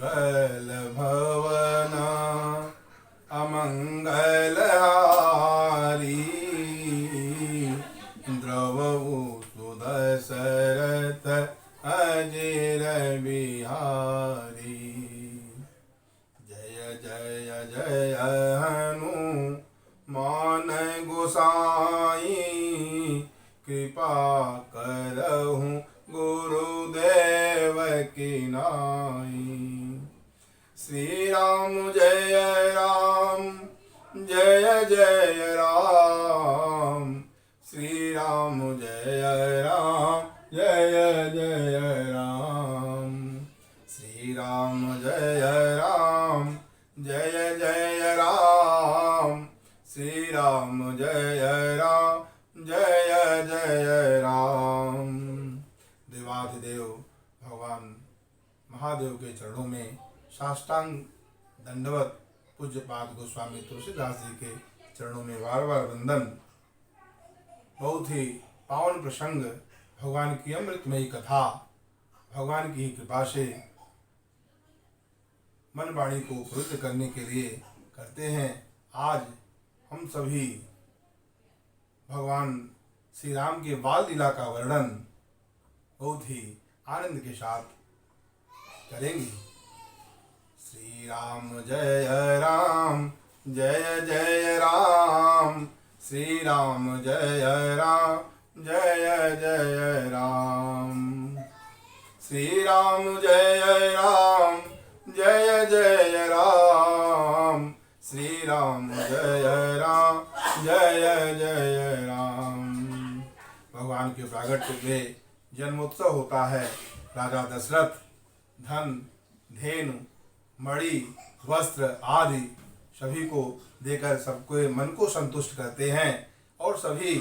मंगल भवन अमंगल हारी द्रवहु सुदशरथ अजिर बिहारी। जय जय जय हनुमान गोसाई कृपा करहु गुरुदेव की नाई। श्री राम जय राम जय जय राम श्री राम जय राम जय जय राम श्री राम जय राम जय जय राम श्री राम जय राम जय जय राम। देवाधिदेव भगवान महादेव के चरणों में साष्टांग दंडवत पूज्यपाद गोस्वामी तुलसीदास जी के चरणों में बार बार वंदन। बहुत ही पावन प्रसंग, भगवान की अमृतमयी कथा, भगवान की कृपा से मन वाणी को पवित्र करने के लिए करते हैं। आज हम सभी भगवान श्री राम के बाल लीला का वर्णन बहुत ही आनंद के साथ करेंगे। श्री राम जय राम जय जय राम श्री राम जय राम जय जय राम श्री राम जय राम जय जय राम श्री राम जय राम जय जय राम। भगवान के प्रागट्य में जन्मोत्सव होता है। राजा दशरथ धन धेनु मणि वस्त्र आदि सभी को देकर सबके मन को संतुष्ट करते हैं और सभी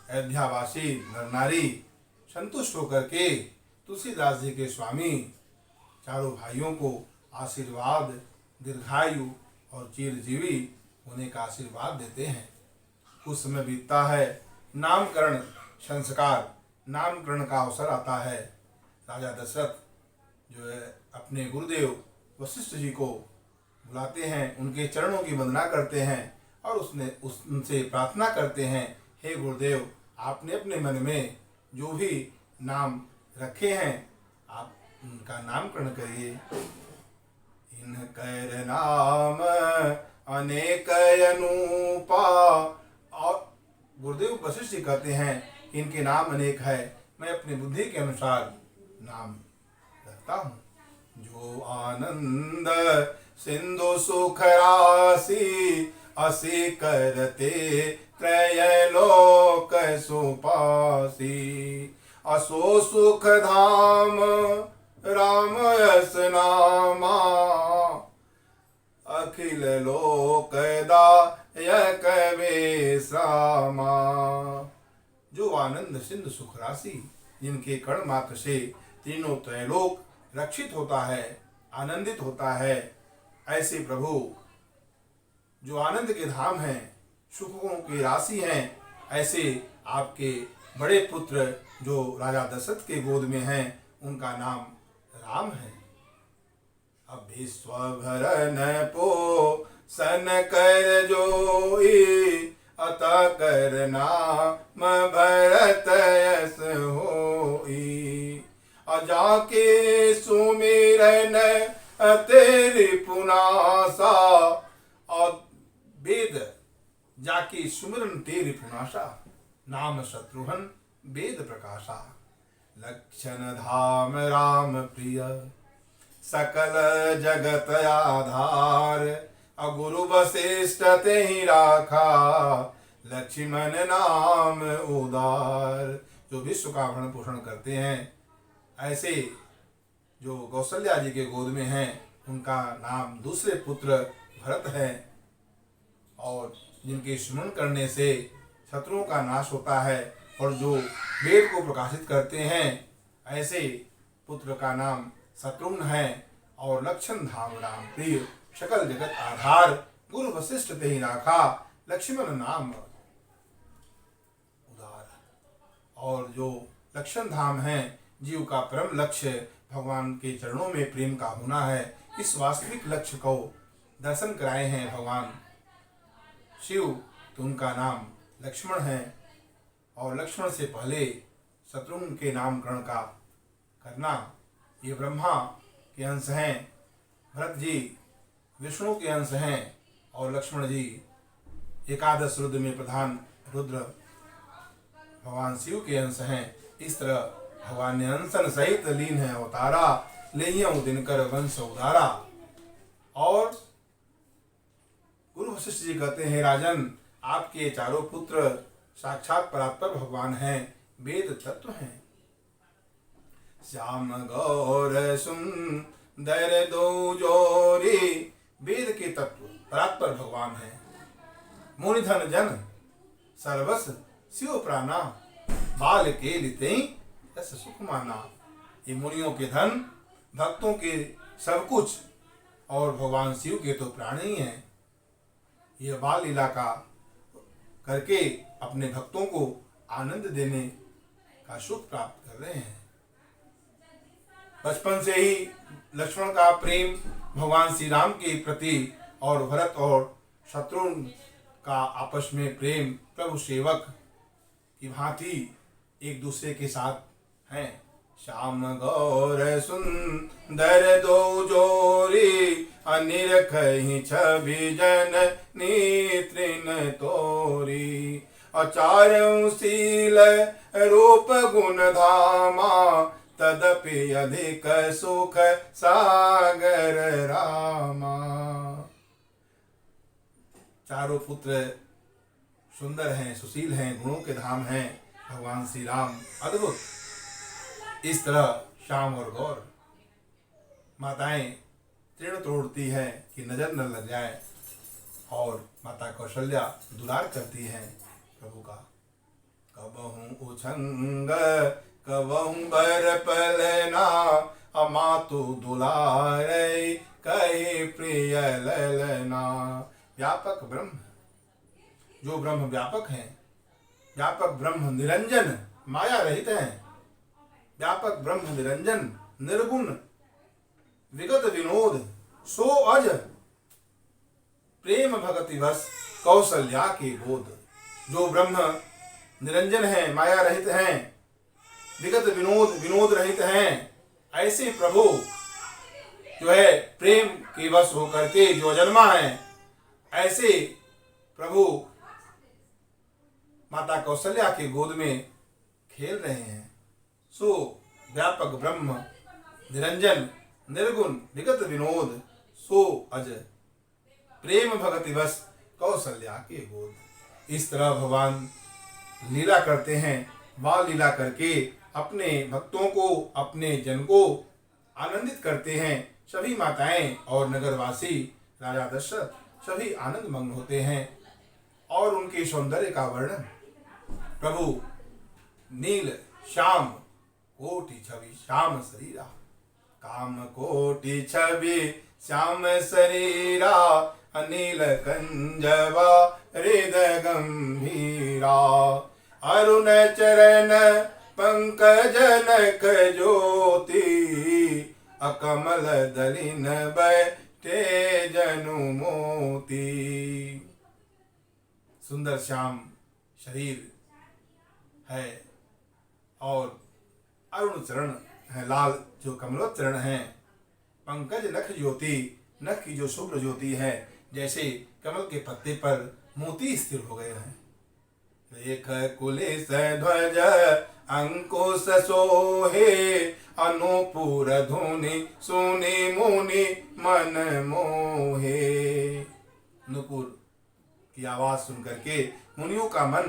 अयोध्यावासी नर नारी संतुष्ट होकर के तुलसीदास जी के स्वामी चारों भाइयों को आशीर्वाद, दीर्घायु और चिरजीवी होने का आशीर्वाद देते हैं। कुछ समय बीतता है, नामकरण संस्कार, नामकरण का अवसर आता है। राजा दशरथ जो है अपने गुरुदेव वशिष्ठ जी को बुलाते हैं, उनके चरणों की वंदना करते हैं और उनसे प्रार्थना करते हैं, हे गुरुदेव, आपने अपने मन में जो भी नाम रखे हैं आप उनका नामकरण करिए। इनकर नाम अनेक अनूपा। और गुरुदेव वशिष्ठ जी कहते हैं इनके नाम अनेक है, मैं अपनी बुद्धि के अनुसार नाम रखता हूँ। जो आनंद सिंधु सुख राशि असी करते त्रय लोक सुपासी। असो सुख धाम राम यस नामा अखिल लोक दायक विश्रामा। जो आनंद सिंधु सुख राशि, जिनके कण मात्र से तीनों त्रैलोक रक्षित होता है, आनंदित होता है, ऐसे प्रभु जो आनंद के धाम हैं, सुखों की राशि हैं, ऐसे आपके बड़े पुत्र जो राजा दशरथ के गोद में हैं उनका नाम राम है। अब विश्वभरन पो सन कर जोई अत कर नाम भरत यस होई। अजाके सुमिरन तेरी पुनासा। और वेद जाके सुमिरन तेरी पुनासा, नाम शत्रुघ्न वेद प्रकाशा। लक्षण धाम राम प्रिय सकल जगत आधार। अगुरु वशिष्ठ ते ही राखा लक्ष्मण नाम उदार। जो विश्व का भरण पोषण करते हैं, ऐसे जो कौशल्या जी के गोद में हैं उनका नाम दूसरे पुत्र भरत है। और जिनके स्मरण करने से शत्रुओं का नाश होता है और जो वेद को प्रकाशित करते हैं, ऐसे पुत्र का नाम शत्रुघ्न है। और लक्षण धाम राम प्रिय सकल जगत आधार। गुरु वशिष्ठ ते ही राखा लक्ष्मण नाम उदार। और जो लक्षण धाम है, जीव का परम लक्ष्य भगवान के चरणों में प्रेम का होना है, इस वास्तविक लक्ष्य को दर्शन कराए हैं भगवान शिव। तो उनका नाम लक्ष्मण है और लक्ष्मण से पहले शत्रुघ्न के नामकरण का करना। ये ब्रह्मा के अंश हैं, भरत जी विष्णु के अंश हैं और लक्ष्मण जी एकादश रुद्र में प्रधान रुद्र भगवान शिव के अंश हैं। इस तरह भगवान ने अंशन सहित लीन है अवतारा, लेहियों दिनकर वंश उदारा। और गुरु वशिष्ठ जी कहते हैं, राजन आपके चारों पुत्र साक्षात परात्पर भगवान हैं, वेद तत्व हैं। श्याम गौर सुंदर दो जोरी, वेद के तत्व परात्पर भगवान हैं। मुनिधन जन सर्वस शिव प्राणा, बाल के लिते यस सुख माना। ये मुनियों के धन, भक्तों के सब कुछ और भगवान शिव के तो प्राण ही हैं। ये बाल लीला का करके अपने भक्तों को आनंद देने का सुख प्राप्त कर रहे हैं। बचपन से ही लक्ष्मण का प्रेम भगवान श्री राम के प्रति और भरत और शत्रुघ्न का आपस में प्रेम प्रभु सेवक की भांति एक दूसरे के साथ हैं। श्याम गौर सुंदर दो जोरी, अनिरखहि छवि जन नेत्रिन तोरी। अचार्यों शील रूप गुण धामा, तदपि अधिक सुख सागर रामा। चारों पुत्र सुंदर हैं, सुशील हैं, गुणों के धाम हैं भगवान श्री राम, अद्भुत। इस तरह श्याम और गौर माताएं तृण तोड़ती है कि नजर न लग जाए, और माता कौशल्या दुलार करती है प्रभु का। कबहू उछंग कबहू बर पलना, अमातु दुलारे कहे प्रिय ललना। व्यापक ब्रह्म, जो ब्रह्म व्यापक हैं, व्यापक ब्रह्म निरंजन माया रहित हैं, व्यापक ब्रह्म निरंजन निर्गुण विगत विनोद सो अज, प्रेम भगति वश कौशल्या के बोध। जो ब्रह्म निरंजन है, माया रहित हैं, विगत विनोद रहित हैं, ऐसे प्रभु जो है प्रेम के वश होकर के जो जन्मा है, ऐसे प्रभु माता कौशल्या के गोद में खेल रहे हैं। सो व्यापक ब्रह्म निरंजन निर्गुण विगत विनोद सो अज, प्रेम भगति वश कौशल्या के गोद। इस तरह भगवान लीला करते हैं। बाल लीला करके अपने भक्तों को, अपने जन को आनंदित करते हैं। सभी माताएं और नगरवासी राजा दशरथ सभी आनंद मग्न होते हैं और उनके सौंदर्य का वर्णन प्रभु नील श्याम कोटि छवि श्याम शरीरा, काम कोटि छवि श्याम शरीरा, अनिल कंजवा हृदय गंभीरा। अरुण चरण पंकजनक ज्योति, अकमल दलिन बैठे जनु मोती। सुंदर श्याम शरीर है और अरुण चरण है, लाल जो कमलवत चरण है। पंकज नख ज्योति, नख की जो शुभ्र ज्योति है, जैसे कमल के पत्ते पर मोती स्थिर हो गए हैं। लेख कुलिस ध्वज अंकुश सोहे, अनुपुर धुनि सुनि मुनि मन मोहे। नुपुर की आवाज सुनकर के मुनियों का मन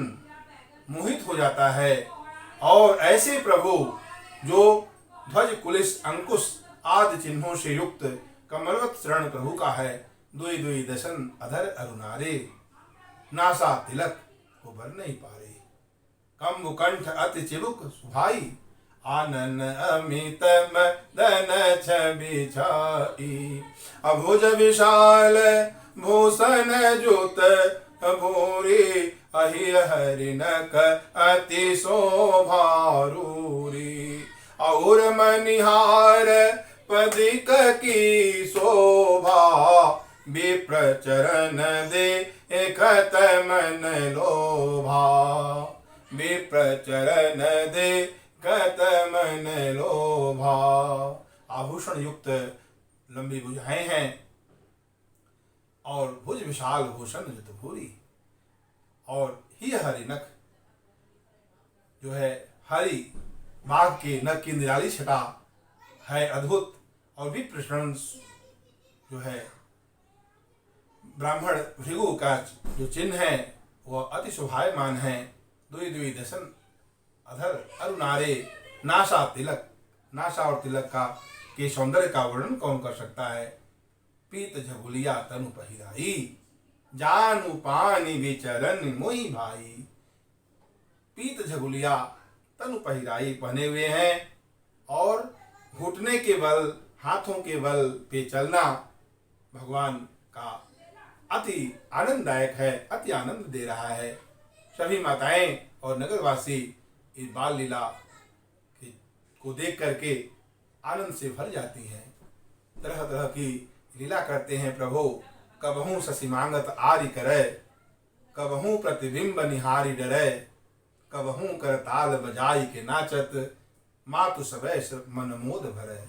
मोहित हो जाता है। और ऐसे प्रभु जो ध्वज कुलिस अंकुश आदि चिन्हों से युक्त कमलवत चरण प्रभु का है। दुई दुई दशन अधर अरुणारे, नासा तिलक को भर नहीं पारे। कम कंठ अति चिबुक सुभाई, आनन अमित मदन छवि छाई। अभुज विशाल भूषण जुत भूरी, अहि हरिणक अति शोभारूरी। और मनिहार पदिक की शोभा, विप्र चरण देखत मन लोभा, विप्र चरण देखत मन लोभा। आभूषण युक्त लंबी भुजाएं हैं और भुज विशाल भूषण युत भूरी, और ही हरि नख जो है हरि बाघ के नख की निराली छटा है अद्भुत। और विप्र शरण जो है ब्राह्मण भृगु का जो चिन्ह है वह अति शोभायमान है। दुई दुई दशन अधर अरुणारे नासा तिलक, नासा और तिलक का के सौंदर्य का वर्णन कौन कर सकता है। पीत झगुलिया तनु पहिराई, जानु पानी विचरण मोहि भाई। पीत झगुलिया तनु पहिराई पहने हुए हैं और घुटने के बल, हाथों के बल पे चलना भगवान का अति आनंददायक है, अति आनंद दे रहा है। सभी माताएं और नगरवासी इस बाल लीला को देख करके आनंद से भर जाती हैं। तरह तरह की लीला करते हैं प्रभु। कबहू शशि मांगत आरि करे, कबहू प्रतिबिंब निहारी डरे, कबहू कर ताल बजाई के नाचत, मातु सबे मन मोद भरे।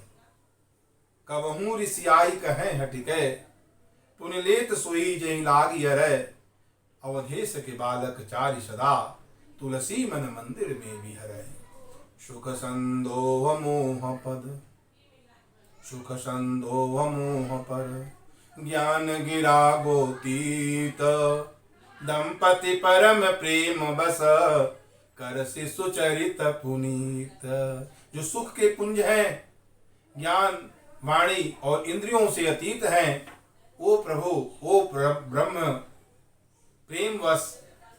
कबहू ऋषियाई कहें हटिके, पुनि लेत सोई जई लागी अरे। अवधेश के बालक चारि सदा, तुलसी मन मंदिर में विहरे। सुख संदोह मोह पद, सुख संदोह मोह पर, ज्ञान गिरा गोतीत। दंपति परम प्रेम बस, कर शिशु चरित पुनीत। जो सुख के पुंज हैं, ज्ञान वाणी और इंद्रियों से अतीत हैं, वो प्रभु, वो ब्रह्म प्रेमवश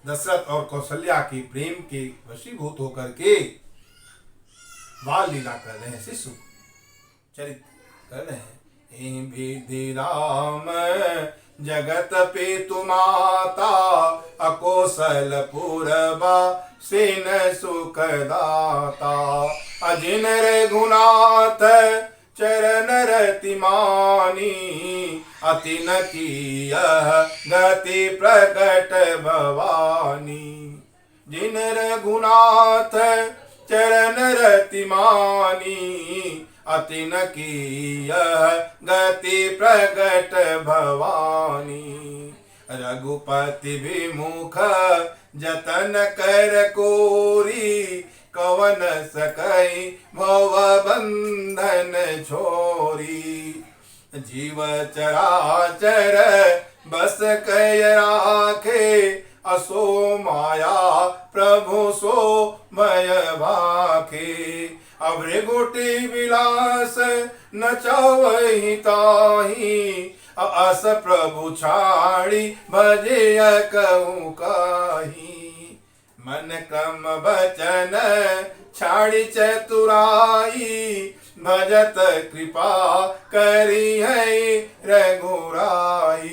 दशरथ और कौशल्या के प्रेम के वशीभूत होकर के बाल लीला कर रहे हैं, शिशु चरित कर रहे हैं। हे विधि राम जगत पेतु माता, अकोसलपुर सेन सुखदाता। अजिन रघुनाथ चरण रतिमानी, अति न कियह गति प्रकट भवानी। जिन रघुनाथ चरण रतिमानी, अति न कियह गति प्रकट भवानी। रघुपति विमुख जतन कर कोरी, कवन सकई भव बंधन छोरी। जीव चराचर बस कय राखे, असो माया प्रभु सो मय भाखे। अभृगुटी विलास न चावहि ताहि, अस प्रभु छाड़ी भजे कहूँ काही। मन क्रम बचन छाड़ी चतुराई, भजत कृपा करी है रघुराई।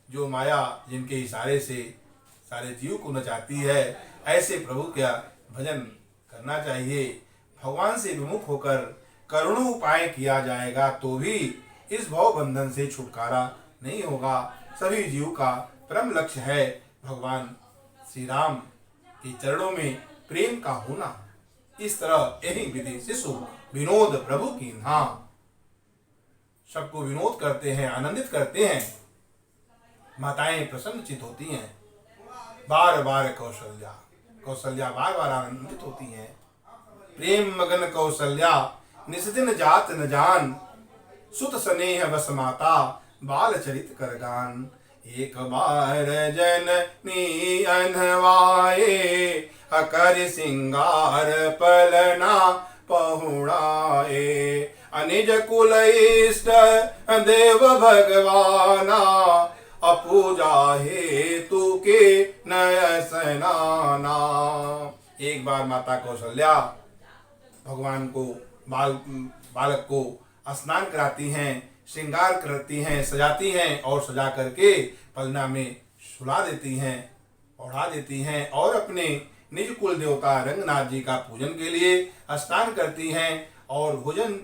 जो माया जिनके इशारे से सारे जीव को नचाती है, ऐसे प्रभु का भजन करना चाहिए। भगवान से विमुख होकर करोड़ों उपाय किया जाएगा तो भी इस भव बंधन से छुटकारा नहीं होगा। सभी जीव का परम लक्ष्य है भगवान श्री राम के चरणों में प्रेम का होना। इस तरह यही विधि शिशु विनोद प्रभु की नाम, सबको विनोद करते हैं, आनंदित करते हैं। माताएं प्रसन्नचित होती हैं। बार बार कौशल्या, कौशल्या बार बार आनंदित होती हैं। प्रेम मगन कौशल्या निस्दिन जात न जान, सुत स्नेह बस माता बाल चरित कर गान। एक बार जननी अनवाए, अकर सिंगार पलना पहुड़ाए। अनिज कुल इष्ट देव भगवाना, अपूजा हेतु के नय स्नाना। एक बार माता कौशल्या भगवान को बालक को स्नान कराती हैं, श्रृंगार करती हैं, सजाती हैं और सजा करके पलना में सुला देती हैं, ओढ़ा देती हैं और अपने निज कुल देवता रंगनाथ जी का पूजन के लिए स्नान करती हैं और भोजन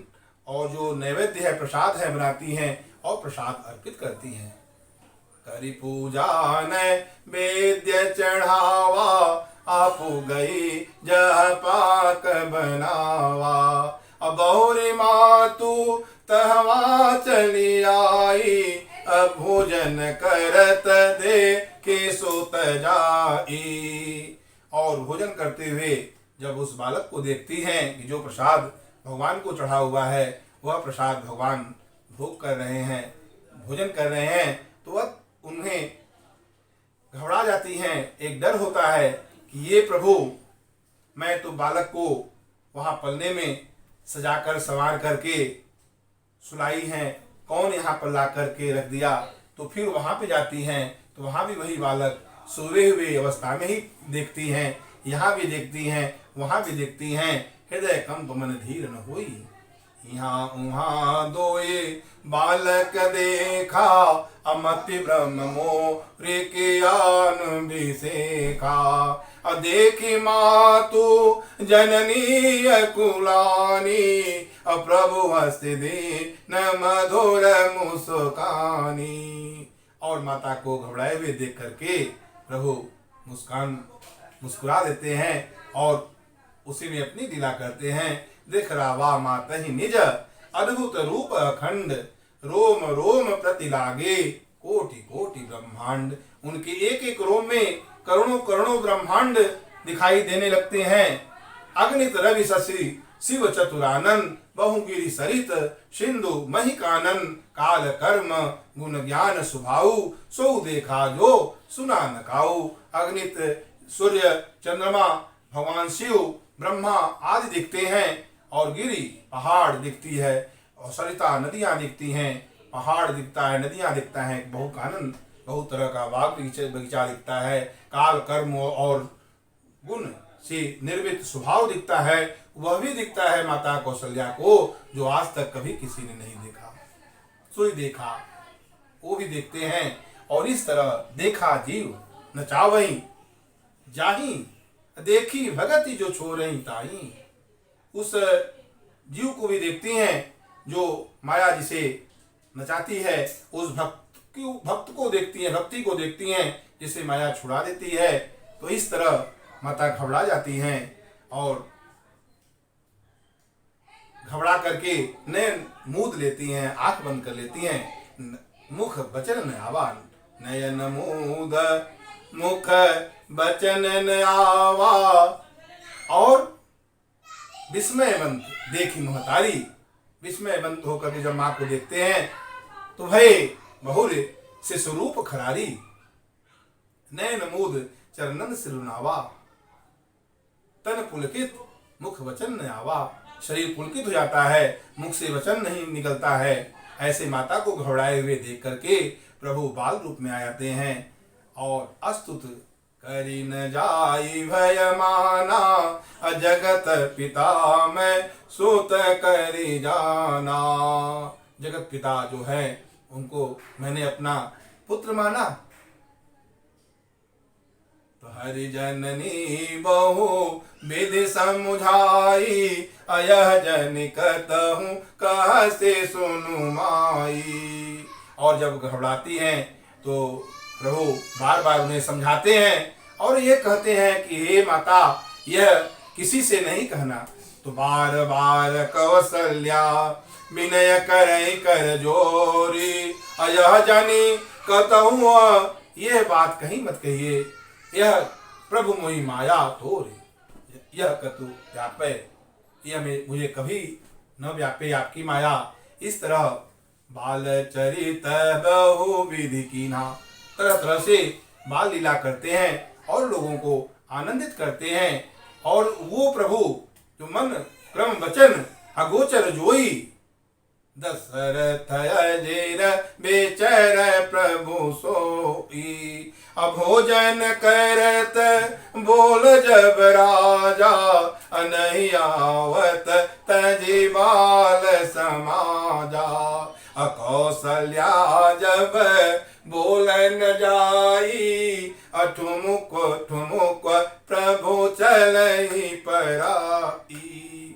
और जो नैवेद्य है प्रसाद है बनाती हैं और प्रसाद अर्पित करती हैं। करी पूजा नैवेद्य चढ़ावा आपू गई जह पाक बनावा। अब बहुरी मातू तहवा चली आई अब भोजन करत दे के सुत जाई। और भोजन करते हुए जब उस बालक को देखती हैं कि जो प्रसाद भगवान को चढ़ा हुआ है वह प्रसाद भगवान भोग कर रहे हैं, भोजन कर रहे हैं, तो वह उन्हें घबरा जाती हैं। एक डर होता है कि ये प्रभु मैं तो बालक को वहाँ पलने में सजाकर संवार करके सुलाई हैं, कौन यहाँ पर ला करके रख दिया। तो फिर वहाँ पे जाती हैं तो वहाँ भी वही बालक सोए हुए अवस्था में ही देखती हैं, यहाँ भी देखती हैं वहाँ भी देखती हैं। हृदय कंप मन धीर न होई यहाँ उहाँ दोए बालक देखा अमति ब्रह्म मोरे के आन बिसेखा। देखी मातु जननी कुलानी प्रभु हस्ति दे न मधुर मुस्कानी। और माता को घबराए हुए देख करके प्रभु मुस्कुरा देते हैं और उसी में अपनी लीला करते हैं। देख रावा माता ही निज अद्भुत रूप अखंड रोम रोम प्रति लागे कोटि कोटि ब्रह्मांड। उनके एक एक रोम में करोड़ों करोड़ों ब्रह्मांड दिखाई देने लगते हैं। अग्नित रवि शशि शिव चतुरानन बहुगिरि सरित सिंधु महिकानन काल कर्म गुण ज्ञान सुभाऊ सो देखा जो सुना न काऊ। अग्नित सूर्य चंद्रमा भगवान शिव ब्रह्मा आदि दिखते हैं और गिरी पहाड़ दिखती है और सरिता नदियां दिखती हैं। पहाड़ दिखता है, नदियां दिखता है, बहु कानन बहुत तरह का बाग बगीचा दिखता है। काल कर्म और गुण से निर्मित स्वभाव दिखता है, वह भी दिखता है माता कौशल्या को जो आज तक कभी किसी ने नहीं देखा। सोई देखा वो भी देखते हैं और इस तरह देखा जीव नचावई जाही देखी भगति जो छोरही ताई। उस जीव को भी देखती हैं जो माया जिसे नचाती है, उस भक्त को देखती हैं, भक्ति को देखती हैं जिसे माया छुड़ा देती है। तो इस तरह माता घबरा जाती हैं और घबरा करके नयन मूंद लेती हैं, आंख बंद कर लेती हैं। मुख बचन न आवा नयन मूद मुख बचन न आवा। और विस्मयवंत देखी महतारी विस्मयवंत होकर के जब माँ को देखते हैं तो भय बहुर से स्वरूप खरारी नयन मूद चरणन सिरुनावा। तन पुलकित मुख वचन न आवा। शरीर पुलकित हो जाता है, मुख से वचन नहीं निकलता है। ऐसे माता को घबराए हुए देख करके प्रभु बाल रूप में आ जाते हैं और अस्तुत करी न जाई भय माना जगत पिता मैं सुत करी जाना। जगत पिता जो है उनको मैंने अपना पुत्र माना। तो हरिजननी बहु विधि समुझाई अयह जन कहूँ कह से सुनु माई। और जब घबराती हैं तो प्रभु बार बार उन्हें समझाते हैं और ये कहते हैं कि हे माता यह किसी से नहीं कहना। तो बार बार कौशल्या विनय कर जोरी अयह जानी कहूँ यह बात कहीं मत कहिए, यह प्रभु मोहि माया तोरे यह कतु व्यापे, यह मुझे कभी न व्यापे आपकी माया। इस तरह बाल चरित बहु विधि कीन्हा, तरह तरह से बाल लीला करते हैं और लोगों को आनंदित करते हैं। और वो प्रभु जो मन क्रम वचन अगोचर जोई दशरथ अजेर बेचर प्रभु सोई। अभोजन करत बोल जब राजा नहीं आवत तजी बाल समाजा। अकौशल्या जब बोलन जाई ठुमुक ठुमुक प्रभु चलहि पराई।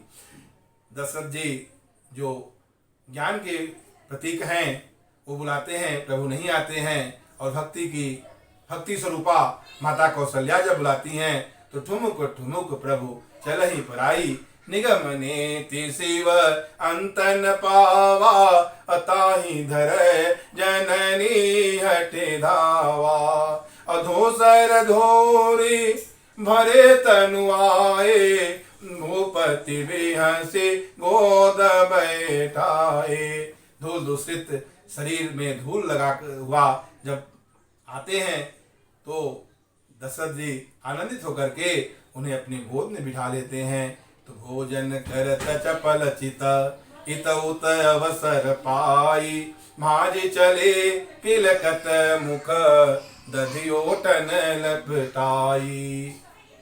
दशरथ जी जो ज्ञान के प्रतीक हैं वो बुलाते हैं, प्रभु नहीं आते हैं। और भक्ति स्वरूपा माता कौशल्या जब बुलाती हैं तो ठुमुक ठुमुक प्रभु चलहि पराई। निगम नेति शिव अंतन पावा, अताहि धरै जननी हटे धावा। अधोसर धोरी भरे तनु आए, भूपति बिहसी गोद बैठाए। धूल दूषित शरीर में धूल लगा हुआ जब आते हैं तो दशरथ जी आनंदित होकर के उन्हें अपनी गोद में बिठा लेते हैं। तो भोजन करत चपल चित इत उत अवसर पाई, भाज चले पिलकत मुख दधियोटन लपटाई।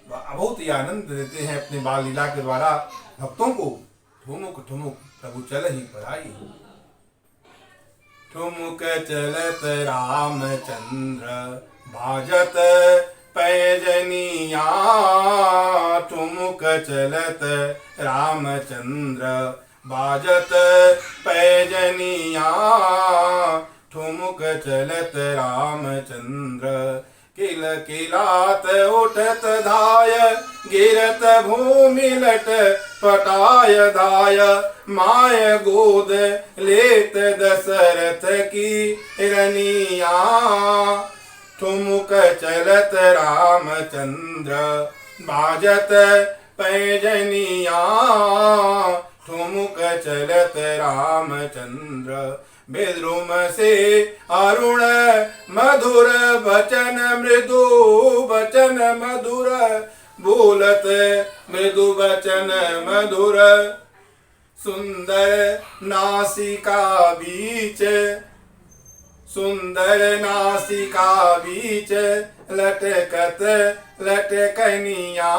बहुत ही आनंद देते हैं अपने बाल लीला के द्वारा भक्तों को। ठुमुक ठुमुक प्रभु चलहि पराई। ठुमुक चलत रामचंद्र बाजत पैजनिया, ठुमुक चलत रामचंद्र बाजत पैजनिया। ठुमुक चलत रामचंद्र किल किलात उठत धाय, गिरत भूमि लट पटाय धाय। माय गोद लेत दशरथ की रनिया, ठुमुक चलत रामचंद्र बाजत पैजनिया। ठुमुक चलत रामचंद्र विद्रुम से अरुण मधुर वचन, मृदु वचन मधुर बोलत, मृदु वचन मधुर। सुंदर नासिका बीच, सुंदर नासिका बीच लटकत लटकनिया।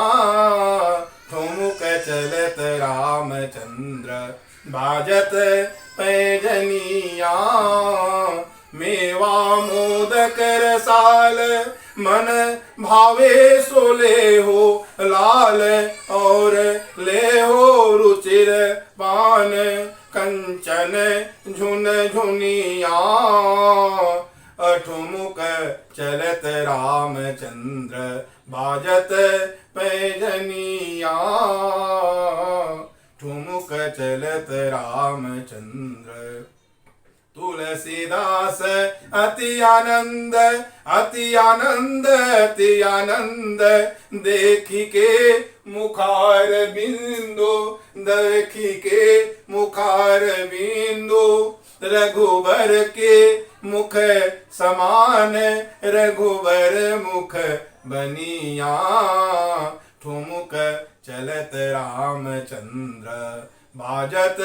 ठुमुक चलत रामचंद्र बाजत पैजनिया। मेवा मोदक रसाल मन भावे सो ले हो लाल, और ले हो रुचिर पान कंचन झुन झुनिया। ठुमुक चलत रामचंद्र बाजत पैजनिया। ठुमुक चलत रामचंद्र। तुलसीदास अति आनंद अति आनंद अति आनंद, देखी के मुखार बिंदु, देखी के मुखार बिंदु। रघुबर के मुख समान, रघुबर मुख बनिया। ठुमुक चलत रामचंद्र बाजत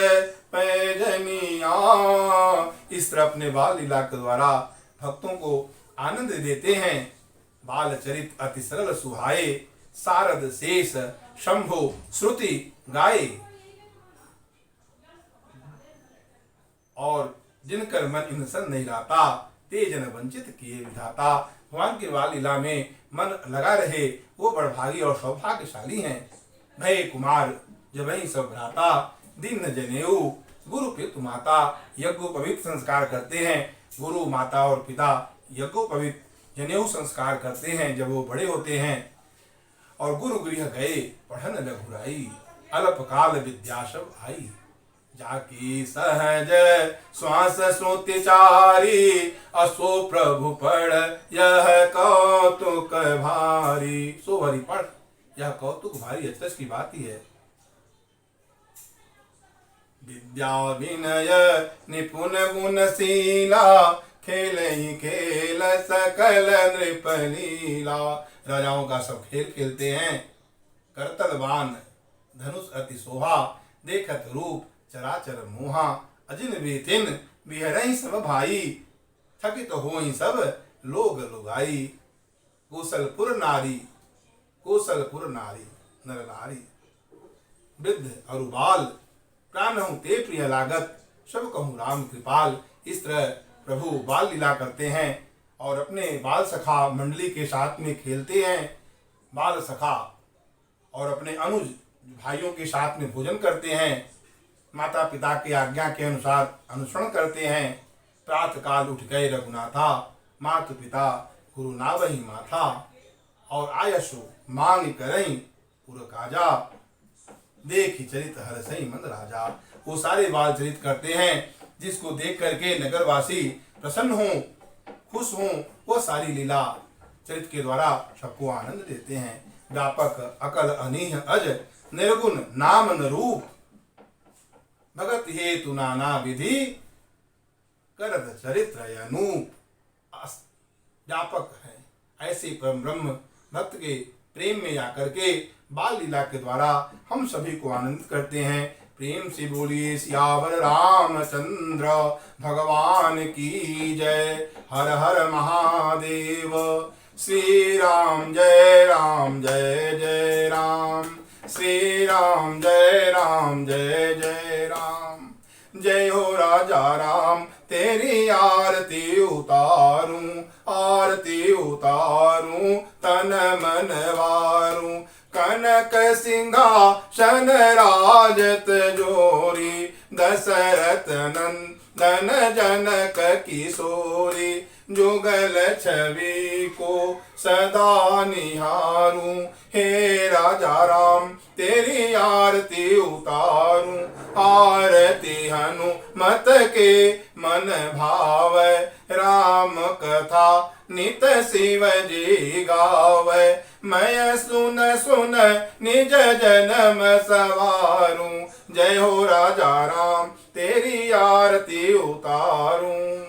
पैजनिया। इस तरह अपने बाल लीला के द्वारा भक्तों को आनंद देते हैं। बाल चरित अति सरल सुहाए, सारद शेष शंभु श्रुति गाए। और जिनकर मन इनसन नहीं रहता, तेजन वंचित किए विधाता। भगवान के बाल लीला में मन लगा रहे वो बड़भागी और सौभाग्यशाली हैं। भय कुमार जब वही सब भ्राता, दीन जनेऊ गुरु पितु माता। यज्ञोपवीत संस्कार करते हैं। गुरु माता और पिता यज्ञोपवीत जनेऊ संस्कार करते हैं जब वो बड़े होते हैं। और गुरु गृह गए पढ़न लघुराई, अल्पकाल विद्या सब आई। जाकी सहज श्वास श्रुतिचारी, असो प्रभु पढ़ यह कौतुक भारी। सो हरि पढ़ यह कौतुक भारी, अचरज की बात ही है। विद्या विनय निपुण गुणशीला, खेल ही खेल सकल नृपलीला। राजाओं का सब खेल खेलते हैं। करतल बाण धनुष अति शोभा, देखत रूप चराचर मोहा। अजिन वेतिन बिहरहि सब भाई, थकित होई सब लोग लुगाई। कौशलपुर नारी, कौशलपुर नारी नर नारी। वृद्ध और बाल प्राण हूँ ते प्रिय लागत, सब कहूँ राम कृपाल। इस तरह प्रभु बाल लीला करते हैं और अपने बाल सखा मंडली के साथ में खेलते हैं। बाल सखा और अपने अनुज भाइयों के साथ में भोजन करते हैं। माता पिता की आज्ञा के अनुसार अनुसरण करते हैं। प्रातः काल उठ गए रघुनाथा, माता पिता गुरु नावही माथा। और आयसु मांग करई पुर काजा, देख चरित हर सही मन राजा। वो सारे बाल चरित करते हैं जिसको देख करके नगरवासी प्रसन्न हों, खुश हों। वो सारी लीला चरित के द्वारा सबको आनंद देते हैं। व्यापक अकल अनीह अज, निर्गुण नाम न रूप, भगत हेतु नाना विधि, करत चरित्र अनूप। व्यापक है ऐसे परम ब्रह्म भक्त के प्रेम में आकर के बाल लीला के द्वारा हम सभी को आनंदित करते हैं। प्रेम से बोलिए सियावर रामचंद्र भगवान की जय। हर हर महादेव। श्री राम जय जय राम। श्री राम जय जय राम। जय हो राजा राम, तेरी आरती उतारूं, आरती उतारूं, तन मन वारूं। कनक सिंहासन राजत जोरी, दशरथ नंदन जनक किशोरी। जुगल छवि को सदा निहारूं, हे राजा राम तेरी आरती उतारूं। आरती हनुमत के मन भावै, राम कथा नित शिव जी गावै। मैं सुन सुन निज जन्म सवारूं, जय हो राजा राम तेरी आरती उतारूं।